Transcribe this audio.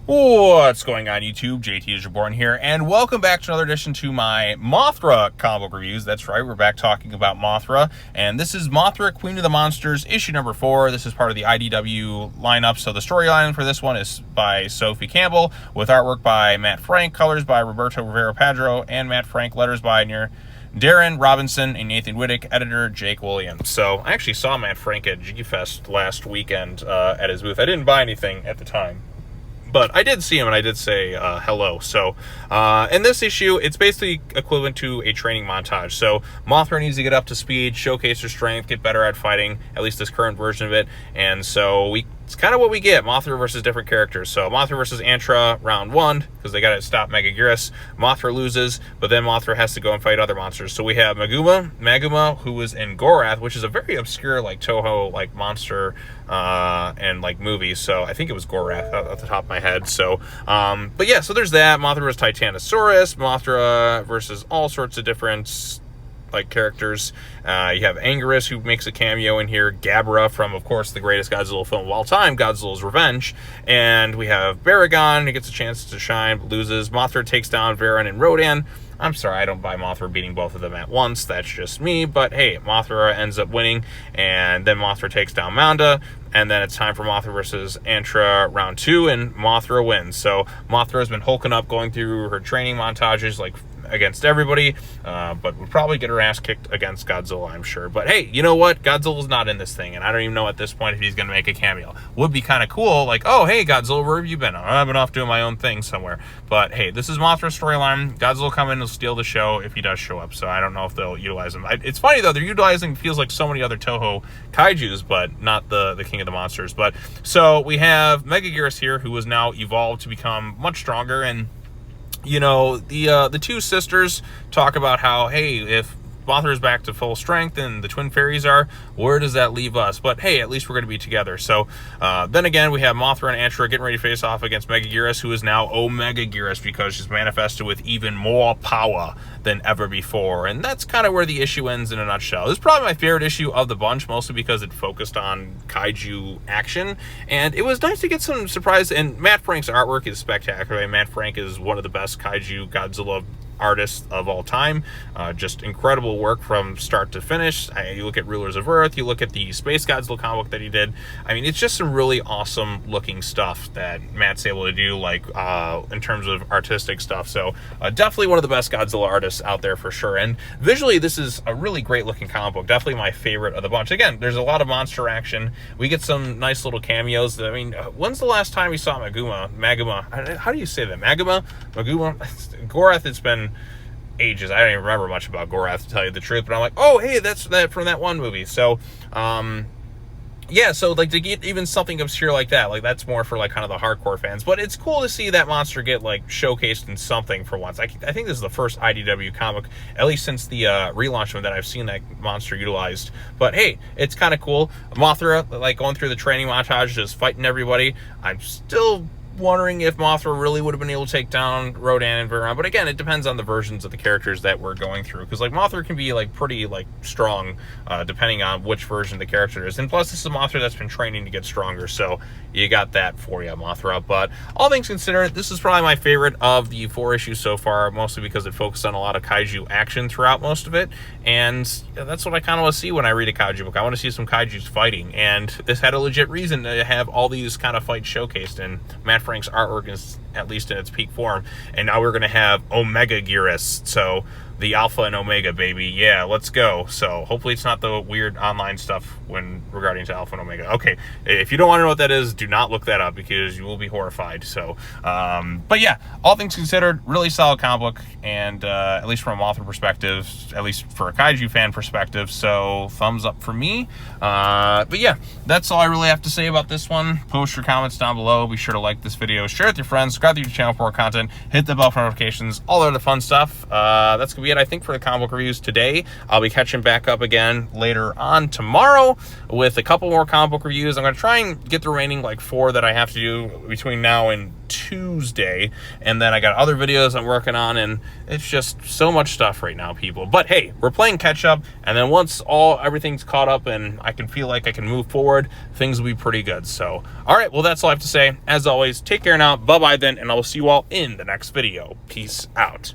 What's going on, YouTube? JT is reborn here, and welcome back to another edition to my Mothra comic book reviews. That's right, we're back talking about Mothra, and this is Mothra, Queen of the Monsters, issue number 4. This is part of the IDW lineup, so the storyline for this one is by Sophie Campbell, with artwork by Matt Frank, colors by Roberto Rivera-Padro, and Matt Frank, letters by Darren Robinson and Nathan Wittick, editor Jake Williams. So I actually saw Matt Frank at G-Fest last weekend at his booth. I didn't buy anything at the time, but I did see him, and I did say hello. So in this issue, it's basically equivalent to a training montage. So Mothra needs to get up to speed, showcase her strength, get better at fighting, at least this current version of it. And so it's kind of what we get, Mothra versus different characters. So Mothra versus Antra, round 1, because they got to stop Megaguirus. Mothra loses, but then Mothra has to go and fight other monsters. So we have Maguma, who was in Gorath, which is a very obscure, like, Toho, like, monster and, like, movie. So I think it was Gorath at the top of my head. So, but yeah, so there's that. Mothra versus Titanosaurus, Mothra versus all sorts of different, like, characters. You have Anguirus, who makes a cameo in here, Gabra from, of course, the greatest Godzilla film of all time, Godzilla's Revenge, and we have Baragon, who gets a chance to shine but loses. Mothra takes down Varan and Rodan. I'm sorry, I don't buy Mothra beating both of them at once, that's just me, but hey, Mothra ends up winning, and then Mothra takes down Manda, and then it's time for Mothra versus Antra round 2, and Mothra wins. So Mothra has been hulking up, going through her training montages, like, against everybody, but would probably get her ass kicked against Godzilla, I'm sure. But hey, you know what? Godzilla's not in this thing, and I don't even know at this point if he's going to make a cameo. Would be kind of cool, like, oh, hey, Godzilla, where have you been? I've been off doing my own thing somewhere. But hey, this is Mothra's storyline. Godzilla will come in and steal the show if he does show up, so I don't know if they'll utilize him. It's funny, though, they're utilizing, feels like so many other Toho kaijus, but not the King of the Monsters. But so we have Megaguirus here, who has now evolved to become much stronger, and you know, the two sisters talk about how, hey, if Mothra is back to full strength and the twin fairies are, where does that leave us? But hey, at least we're going to be together. So then again, we have Mothra and Antra getting ready to face off against Megaguirus, who is now Megaguirus because she's manifested with even more power than ever before. And that's kind of where the issue ends in a nutshell. This is probably my favorite issue of the bunch, mostly because it focused on kaiju action. And it was nice to get some surprise. And Matt Frank's artwork is spectacular. Matt Frank is one of the best kaiju Godzilla artists of all time. Just incredible work from start to finish. You look at Rulers of Earth, you look at the Space Godzilla comic book that he did. I mean, it's just some really awesome looking stuff that Matt's able to do, like in terms of artistic stuff. So definitely one of the best Godzilla artists out there for sure. And visually, this is a really great looking comic book. Definitely my favorite of the bunch. Again, there's a lot of monster action. We get some nice little cameos. I mean, when's the last time we saw Maguma? How do you say that? Maguma? Gorath, it's been ages. I don't even remember much about Gorath, to tell you the truth, but I'm like, oh, hey, that's that from that one movie. So yeah, so like to get even something obscure like that, like that's more for like kind of the hardcore fans. But it's cool to see that monster get like showcased in something for once. I think this is the first IDW comic, at least since the relaunch one, that I've seen that monster utilized. But hey, it's kind of cool. Mothra, like going through the training montage, just fighting everybody. I'm still wondering if Mothra really would have been able to take down Rodan and Varan, but again, it depends on the versions of the characters that we're going through, because like Mothra can be like pretty like strong depending on which version the character is, and plus this is a Mothra that's been training to get stronger, so you got that for you, Mothra. But all things considered, this is probably my favorite of the 4 issues so far, mostly because it focused on a lot of kaiju action throughout most of it, and that's what I kind of want to see when I read a kaiju book. I want to see some kaijus fighting, and this had a legit reason to have all these kind of fights showcased, and Matt Frank's artwork is at least in its peak form. And now we're going to have Megaguirus, so the Alpha and Omega, baby. Yeah, let's go. So hopefully it's not the weird online stuff when regarding to Alpha and Omega. Okay, if you don't want to know what that is, do not look that up, because you will be horrified. So but yeah, all things considered, really solid comic book, and at least from a Mothra perspective, at least for a kaiju fan perspective, so thumbs up for me. But yeah, that's all I really have to say about this one. Post your comments down below. Be sure to like this video, share it with your friends, subscribe to your channel for more content, hit the bell for notifications, all the other fun stuff. That's gonna be it, I think, for the comic book reviews today. I'll be catching back up again later on tomorrow with a couple more comic book reviews. I'm going to try and get the remaining, like, 4 that I have to do between now and Tuesday, and then I got other videos I'm working on, and it's just so much stuff right now, people. But hey, we're playing catch up, and then once everything's caught up and I can feel like I can move forward, things will be pretty good. So all right, well, that's all I have to say. As always, take care now, bye bye then, and I will see you all in the next video. Peace out.